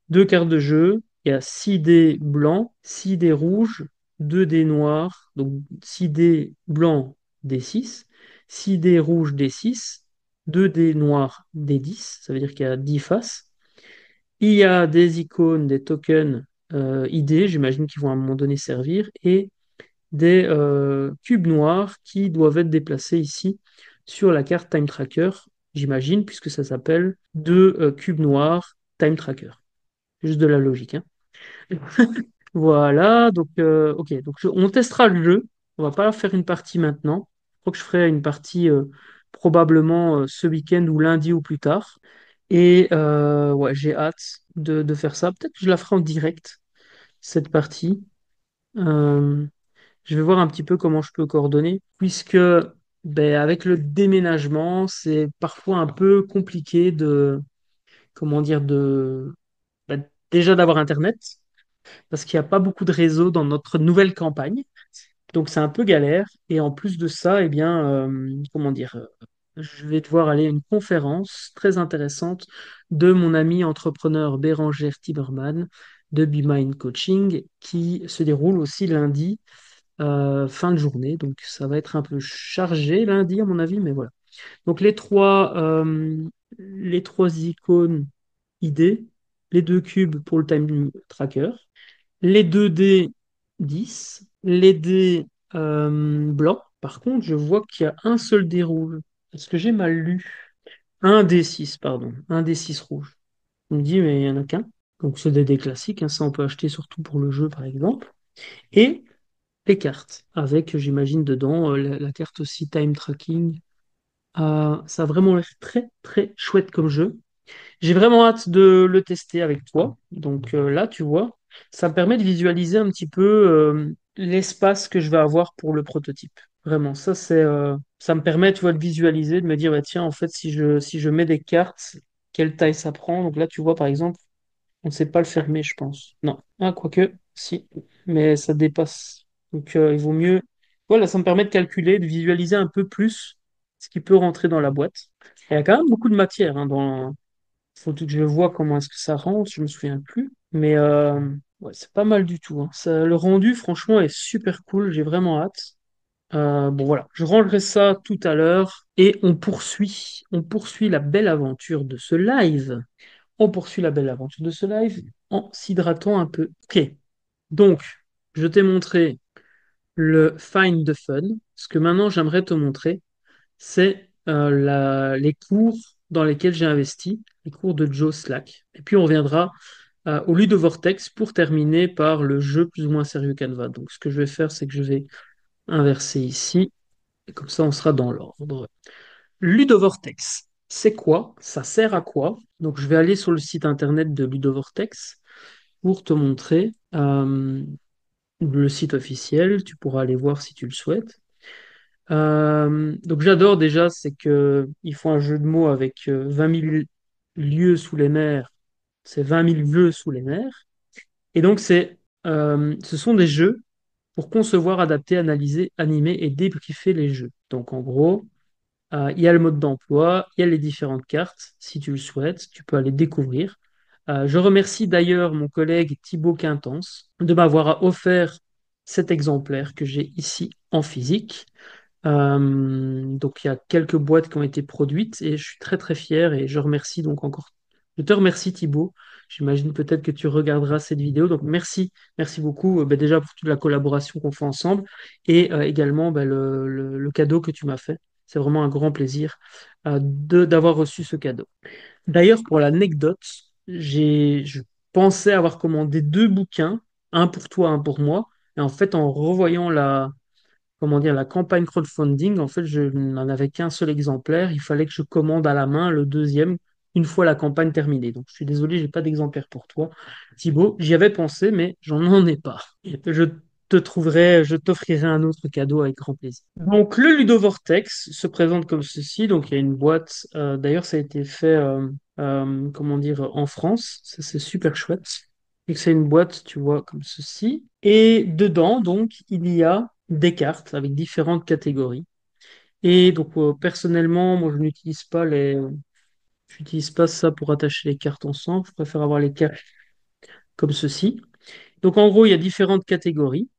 Deux cartes de jeu, il y a 6 dés blancs, 6 dés rouges, 2 dés noirs, donc 6 dés blancs, D6, 6 dés rouges, D6, 2 dés noirs, D10, ça veut dire qu'il y a 10 faces. Il y a des icônes, des tokens idées, j'imagine qu'ils vont à un moment donné servir, et des cubes noirs qui doivent être déplacés ici sur la carte Time Tracker, j'imagine, puisque ça s'appelle deux cubes noirs Time Tracker. Juste de la logique, hein. Voilà, donc ok, donc on testera le jeu. On va pas faire une partie maintenant. Je crois que je ferai une partie probablement ce week-end ou lundi ou plus tard. Et ouais, j'ai hâte de faire ça. Peut-être que je la ferai en direct, cette partie. Euh, je vais voir un petit peu comment je peux coordonner, puisque ben, avec le déménagement, c'est parfois un peu compliqué de, comment dire, ben, déjà d'avoir Internet, parce qu'il n'y a pas beaucoup de réseau dans notre nouvelle campagne. Donc c'est un peu galère. Et en plus de ça, eh bien, comment dire, je vais devoir aller à une conférence très intéressante de mon ami entrepreneur Bérangère Tiberman de Be Mind Coaching qui se déroule aussi lundi, fin de journée. Donc ça va être un peu chargé lundi à mon avis, mais voilà. Donc les trois icônes idées, les deux cubes pour le time tracker, les deux dés 10, les dés blancs. Par contre, je vois qu'il y a un seul dé rouge. Est-ce que j'ai mal lu? Un dé 6, pardon. Un dé 6 rouge. On me dit, mais il n'y en a qu'un. Donc c'est des dés classiques, hein, ça on peut acheter surtout pour le jeu par exemple. Et les cartes, avec j'imagine dedans la carte aussi time tracking. Ça a vraiment l'air très très chouette comme jeu. J'ai vraiment hâte de le tester avec toi. Donc là, tu vois, ça me permet de visualiser un petit peu l'espace que je vais avoir pour le prototype. Vraiment, ça me permet, tu vois, de visualiser, de me dire, bah, tiens, en fait, si je mets des cartes, quelle taille ça prend? Donc là, tu vois, par exemple, on ne sait pas le fermer, je pense. Non. Ah, quoique, si, mais ça dépasse. Donc il vaut mieux. Voilà, ça me permet de calculer, de visualiser un peu plus ce qui peut rentrer dans la boîte. Il y a quand même beaucoup de matière hein, dans, faut que je vois comment est-ce que ça rentre, je me souviens plus. Mais ouais, c'est pas mal du tout, hein. Le rendu, franchement, est super cool. J'ai vraiment hâte. Bon, voilà, je rangerai ça tout à l'heure et on poursuit la belle aventure de ce live. On poursuit la belle aventure de ce live en s'hydratant un peu. Ok, donc, je t'ai montré le Find the Fun. Ce que maintenant j'aimerais te montrer, c'est les cours dans lesquels j'ai investi, les cours de Joe Slack. Et puis on reviendra au Ludovortex pour terminer par le jeu plus ou moins sérieux Canva. Donc ce que je vais faire, c'est que je vais inverser ici, et comme ça on sera dans l'ordre. Ludovortex, c'est quoi? Ça sert à quoi? Donc je vais aller sur le site internet de Ludovortex pour te montrer le site officiel. Tu pourras aller voir si tu le souhaites. Donc j'adore déjà, c'est que ils font un jeu de mots avec 20 000 lieux sous les mers, c'est 20 000 vœux sous les mers. Et donc ce sont des jeux pour concevoir, adapter, analyser, animer et débriefer les jeux. Donc en gros, il y a le mode d'emploi, il y a les différentes cartes. Si tu le souhaites, tu peux aller découvrir. Je remercie d'ailleurs mon collègue Thibaut Quintance de m'avoir offert cet exemplaire que j'ai ici en physique. Donc il y a quelques boîtes qui ont été produites et je suis très très fier et je remercie donc encore. Je te remercie Thibaut. J'imagine peut-être que tu regarderas cette vidéo. Donc merci, merci beaucoup ben, déjà pour toute la collaboration qu'on fait ensemble et également ben, le cadeau que tu m'as fait. C'est vraiment un grand plaisir d'avoir reçu ce cadeau. D'ailleurs, pour l'anecdote, je pensais avoir commandé deux bouquins, un pour toi, un pour moi. Et en fait, en revoyant comment dire, la campagne crowdfunding, en fait, je n'en avais qu'un seul exemplaire. Il fallait que je commande à la main le deuxième une fois la campagne terminée. Donc, je suis désolé, j'ai pas d'exemplaire pour toi, Thibaut. J'y avais pensé, mais j'en ai pas. Je t'offrirai un autre cadeau avec grand plaisir. Donc, le Ludovortex se présente comme ceci. Donc, il y a une boîte. D'ailleurs, ça a été fait, comment dire, en France. Ça, c'est super chouette. Et que c'est une boîte, tu vois, comme ceci. Et dedans, donc, il y a des cartes avec différentes catégories. Et donc, personnellement, moi, je n'utilise pas ça pour attacher les cartes ensemble. Je préfère avoir les cartes comme ceci. Donc, en gros, il y a différentes catégories.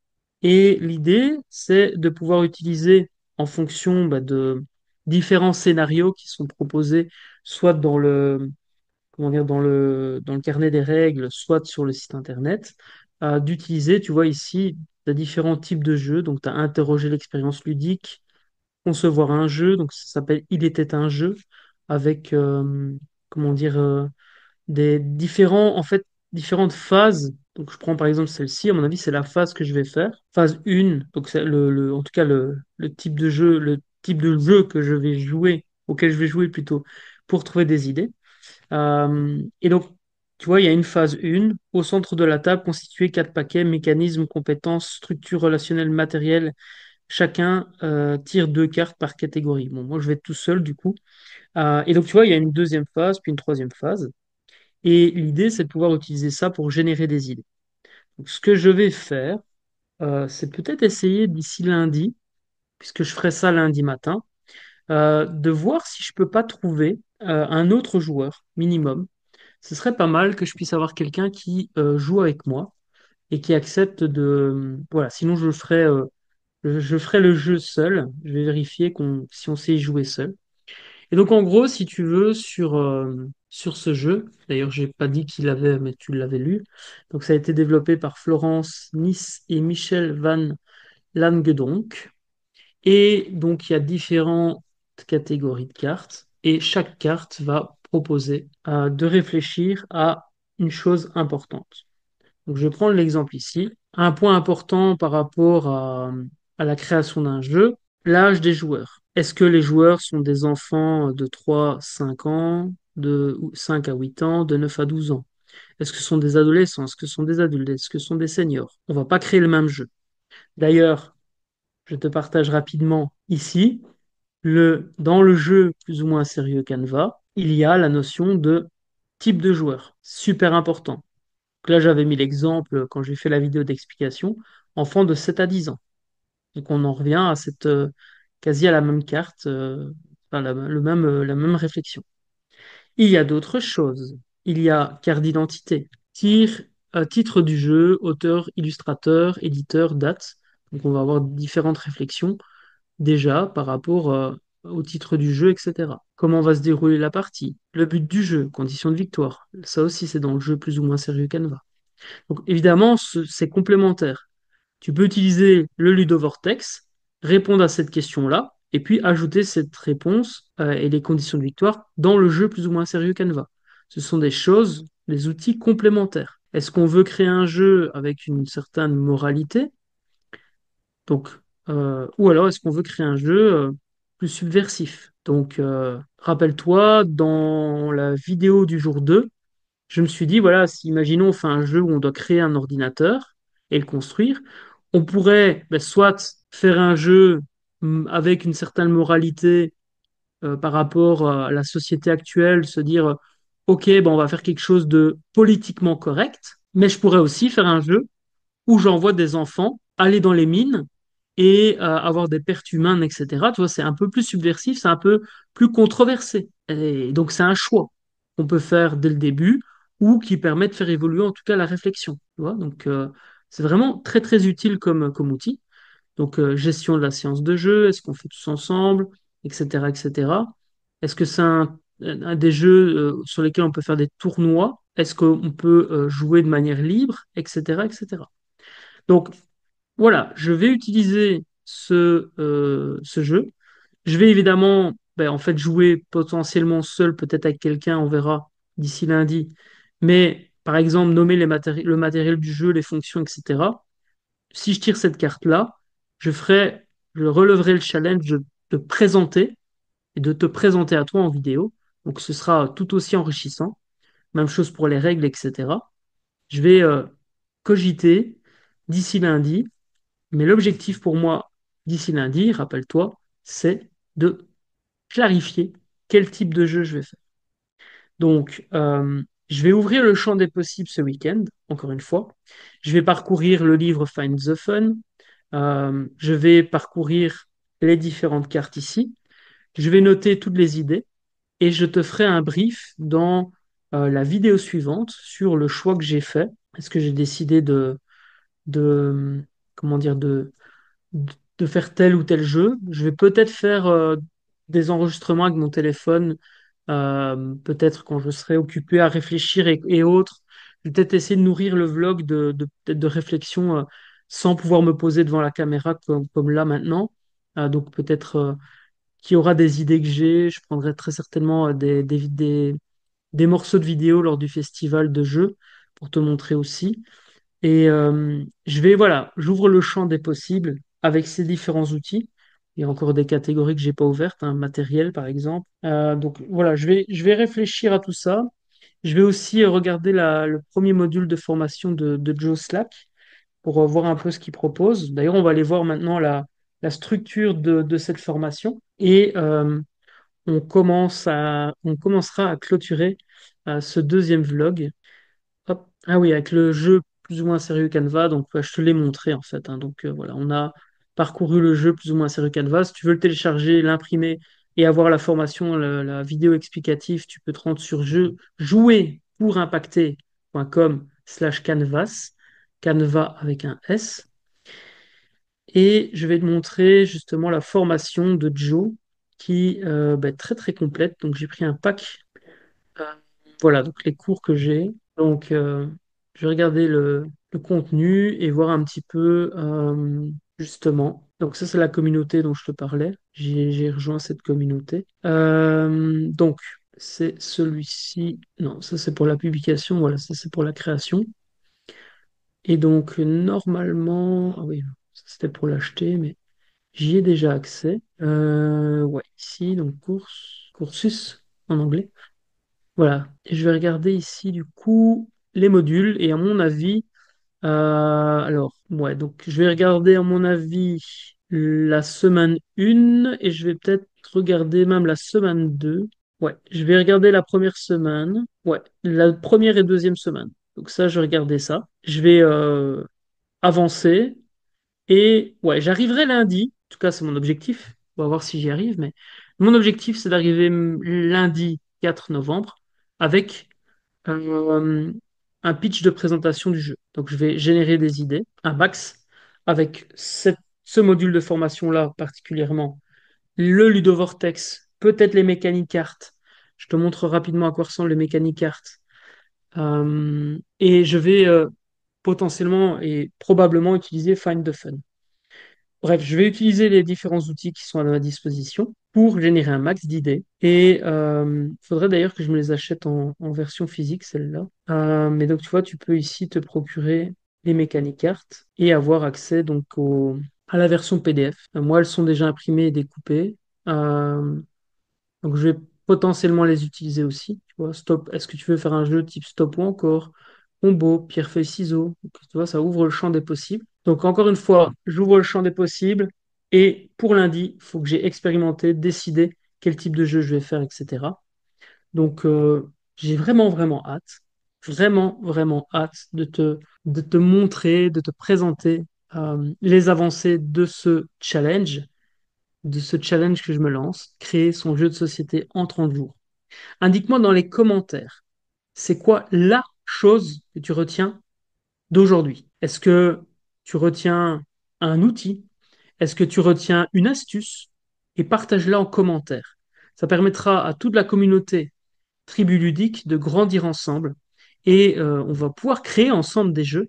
Et l'idée, c'est de pouvoir utiliser en fonction bah, de différents scénarios qui sont proposés, soit dans comment dire, dans le carnet des règles, soit sur le site internet, d'utiliser, tu vois ici, tu as différents types de jeux. Donc, tu as interroger l'expérience ludique, concevoir un jeu, donc ça s'appelle Il était un jeu, avec, comment dire, en fait, différentes phases. Donc, je prends par exemple celle-ci, à mon avis, c'est la phase que je vais faire. Phase 1, donc c'est en tout cas le type de jeu que je vais jouer, auquel je vais jouer plutôt, pour trouver des idées. Et donc, tu vois, il y a une phase 1, au centre de la table, constituée quatre paquets, mécanismes, compétences, structure relationnelle, matériel. Chacun tire deux cartes par catégorie. Bon, moi, je vais être tout seul, du coup. Et donc, tu vois, il y a une deuxième phase, puis une troisième phase. Et l'idée, c'est de pouvoir utiliser ça pour générer des idées. Donc, ce que je vais faire, c'est peut-être essayer d'ici lundi, puisque je ferai ça lundi matin, de voir si je peux pas trouver un autre joueur minimum. Ce serait pas mal que je puisse avoir quelqu'un qui joue avec moi et qui accepte de... Voilà, sinon je ferai le jeu seul. Je vais vérifier si on sait y jouer seul. Et donc en gros, si tu veux, sur ce jeu, d'ailleurs j'ai pas dit qu'il avait, mais tu l'avais lu, donc ça a été développé par Florence Nice et Michel Van Langedonck. Et donc il y a différentes catégories de cartes, et chaque carte va proposer de réfléchir à une chose importante. Donc je vais prendre l'exemple ici. Un point important par rapport à la création d'un jeu, l'âge des joueurs. Est-ce que les joueurs sont des enfants de 3 5 ans, de 5 à 8 ans, de 9 à 12 ans? Est-ce que ce sont des adolescents? Est-ce que ce sont des adultes? Est-ce que ce sont des seniors? On va pas créer le même jeu. D'ailleurs, je te partage rapidement ici, dans le jeu plus ou moins sérieux Canva, il y a la notion de type de joueur. Super important. Donc là, j'avais mis l'exemple quand j'ai fait la vidéo d'explication, enfant de 7 à 10 ans. Donc on en revient à cette quasi à la même carte, enfin, la même réflexion. Il y a d'autres choses. Il y a carte d'identité, titre du jeu, auteur, illustrateur, éditeur, date. Donc on va avoir différentes réflexions déjà par rapport au titre du jeu, etc. Comment va se dérouler la partie, le but du jeu, conditions de victoire. Ça aussi, c'est dans le jeu plus ou moins sérieux Canva. Donc évidemment, c'est complémentaire. Tu peux utiliser le Ludovortex, répondre à cette question-là, et puis ajouter cette réponse et les conditions de victoire dans le jeu plus ou moins sérieux Canva. Ce sont des choses, des outils complémentaires. Est-ce qu'on veut créer un jeu avec une certaine moralité? Donc, ou alors est-ce qu'on veut créer un jeu plus subversif? Donc, rappelle-toi, dans la vidéo du jour 2, je me suis dit, voilà, si imaginons on fait un jeu où on doit créer un ordinateur et le construire, on pourrait soit faire un jeu avec une certaine moralité par rapport à la société actuelle, se dire, ok, ben, on va faire quelque chose de politiquement correct, mais je pourrais aussi faire un jeu où j'envoie des enfants aller dans les mines et avoir des pertes humaines, etc. Tu vois, c'est un peu plus subversif, c'est un peu plus controversé. Et donc, c'est un choix qu'on peut faire dès le début ou qui permet de faire évoluer en tout cas la réflexion. Tu vois, donc, c'est vraiment très, très utile comme outil. Donc, gestion de la séance de jeu, est-ce qu'on fait tous ensemble, etc., etc. Est-ce que c'est un des jeux sur lesquels on peut faire des tournois? Est-ce qu'on peut jouer de manière libre, etc., etc. Donc, voilà, je vais utiliser ce jeu. Je vais évidemment, ben, en fait, jouer potentiellement seul, peut-être avec quelqu'un, on verra d'ici lundi. Mais, par exemple, nommer le matériel du jeu, les fonctions, etc. Si je tire cette carte-là, je ferai, je releverai le challenge de te présenter et de te présenter à toi en vidéo. Donc, ce sera tout aussi enrichissant. Même chose pour les règles, etc. Je vais cogiter d'ici lundi. Mais l'objectif pour moi, d'ici lundi, rappelle-toi, c'est de clarifier quel type de jeu je vais faire. Donc, je vais ouvrir le champ des possibles ce week-end, encore une fois. Je vais parcourir le livre Find the Fun. Je vais parcourir les différentes cartes ici. Je vais noter toutes les idées et je te ferai un brief dans la vidéo suivante sur le choix que j'ai fait. Est-ce que j'ai décidé de, comment dire, de faire tel ou tel jeu. Je vais peut-être faire des enregistrements avec mon téléphone, peut-être quand je serai occupé à réfléchir et autres. Je vais peut-être essayer de nourrir le vlog peut-être de réflexion sans pouvoir me poser devant la caméra comme là maintenant. Donc peut-être qu'il y aura des idées que j'ai. Je prendrai très certainement des morceaux de vidéo lors du festival de jeux pour te montrer aussi. Et voilà, j'ouvre le champ des possibles avec ces différents outils. Il y a encore des catégories que j'ai pas ouvertes, hein, matériel par exemple. Donc voilà, je vais réfléchir à tout ça. Je vais aussi regarder le premier module de formation de Joe Slack pour voir un peu ce qu'il propose. D'ailleurs, on va aller voir maintenant la structure de cette formation et on commencera à clôturer ce deuxième vlog. Hop. Ah oui, avec le jeu plus ou moins sérieux Canva, donc je te l'ai montré en fait, hein. Donc voilà, on a parcouru le jeu plus ou moins sérieux Canva. Si tu veux le télécharger, l'imprimer et avoir la formation, la vidéo explicative, tu peux te rendre sur jouerpourimpacter.com/canvas, Canva avec un S. Et je vais te montrer justement la formation de Joe qui est très très complète. Donc j'ai pris un pack. Euh, voilà, donc les cours que j'ai. Donc, je vais regarder le contenu et voir un petit peu justement. Donc, ça, c'est la communauté dont je te parlais. J'ai rejoint cette communauté. Donc, c'est celui-ci. Non, ça, c'est pour la publication. Voilà, ça, c'est pour la création. Et donc, normalement. Ah oui, ça, c'était pour l'acheter, mais j'y ai déjà accès. Ouais, ici, donc, cursus en anglais. Voilà. Et je vais regarder ici du coup les modules et à mon avis, alors ouais, donc je vais regarder à mon avis la semaine 1 et je vais peut-être regarder même la semaine 2. Ouais, je vais regarder la première semaine. Ouais, la première et deuxième semaine. Donc ça, je vais regarder ça. Je vais avancer et ouais, j'arriverai lundi. En tout cas, c'est mon objectif. On va voir si j'y arrive, mais mon objectif, c'est d'arriver lundi 4 novembre avec euh, un pitch de présentation du jeu. Donc, je vais générer des idées, un max, avec ce module de formation-là particulièrement, le Ludovortex, peut-être les mécaniques cartes. Je te montre rapidement à quoi ressemblent les mécaniques cartes. Et je vais potentiellement et probablement utiliser Find the Fun. Bref, je vais utiliser les différents outils qui sont à ma disposition pour générer un max d'idées. Et il faudrait d'ailleurs que je me les achète en version physique, celle-là. Mais donc, tu vois, tu peux ici te procurer les mécaniques cartes et avoir accès donc à la version PDF. Moi, elles sont déjà imprimées et découpées. Euh, donc, je vais potentiellement les utiliser aussi. Tu vois, stop. Est-ce que tu veux faire un jeu type stop ou encore combo, pierre, feuille, ciseaux? Donc, tu vois, ça ouvre le champ des possibles. Donc, encore une fois, j'ouvre le champ des possibles. Et pour lundi, il faut que j'ai expérimenté, décidé quel type de jeu je vais faire, etc. Donc, j'ai vraiment, vraiment vraiment hâte de te montrer, de te présenter les avancées de ce challenge que je me lance, créer son jeu de société en 30 jours. Indique-moi dans les commentaires, c'est quoi la chose que tu retiens d'aujourd'hui? Est-ce que tu retiens un outil? Est-ce que tu retiens une astuce? Et partage-la en commentaire. Ça permettra à toute la communauté Tribu Ludique de grandir ensemble et on va pouvoir créer ensemble des jeux.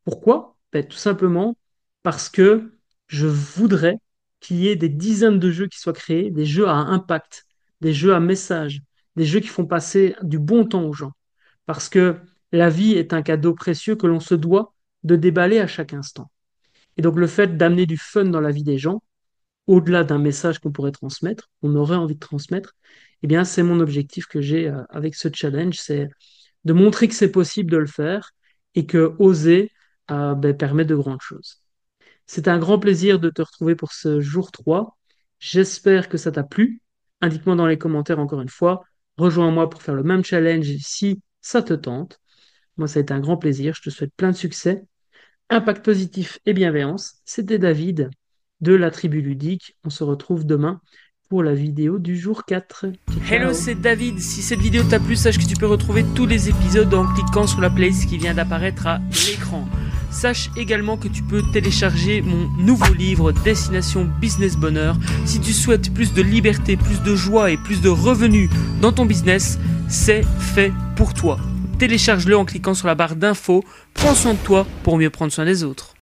Pourquoi? Ben, tout simplement parce que je voudrais qu'il y ait des dizaines de jeux qui soient créés, des jeux à impact, des jeux à message, des jeux qui font passer du bon temps aux gens. Parce que la vie est un cadeau précieux que l'on se doit de déballer à chaque instant. Et donc le fait d'amener du fun dans la vie des gens, au-delà d'un message qu'on pourrait transmettre, qu'on aurait envie de transmettre, eh bien c'est mon objectif que j'ai avec ce challenge, c'est de montrer que c'est possible de le faire et que oser ben, permet de grandes choses. C'était un grand plaisir de te retrouver pour ce jour 3. J'espère que ça t'a plu. Indique-moi dans les commentaires encore une fois. Rejoins-moi pour faire le même challenge si ça te tente. Moi, ça a été un grand plaisir. Je te souhaite plein de succès, impact positif et bienveillance. C'était David de la Tribu Ludique. On se retrouve demain pour la vidéo du jour 4. Ciao, Hello, ciao. c'est David. Si cette vidéo t'a plu, sache que tu peux retrouver tous les épisodes en cliquant sur la playlist qui vient d'apparaître à l'écran. Sache également que tu peux télécharger mon nouveau livre Destination Business Bonheur. Si tu souhaites plus de liberté, plus de joie et plus de revenus dans ton business, c'est fait pour toi. Télécharge-le en cliquant sur la barre d'infos. Prends soin de toi pour mieux prendre soin des autres.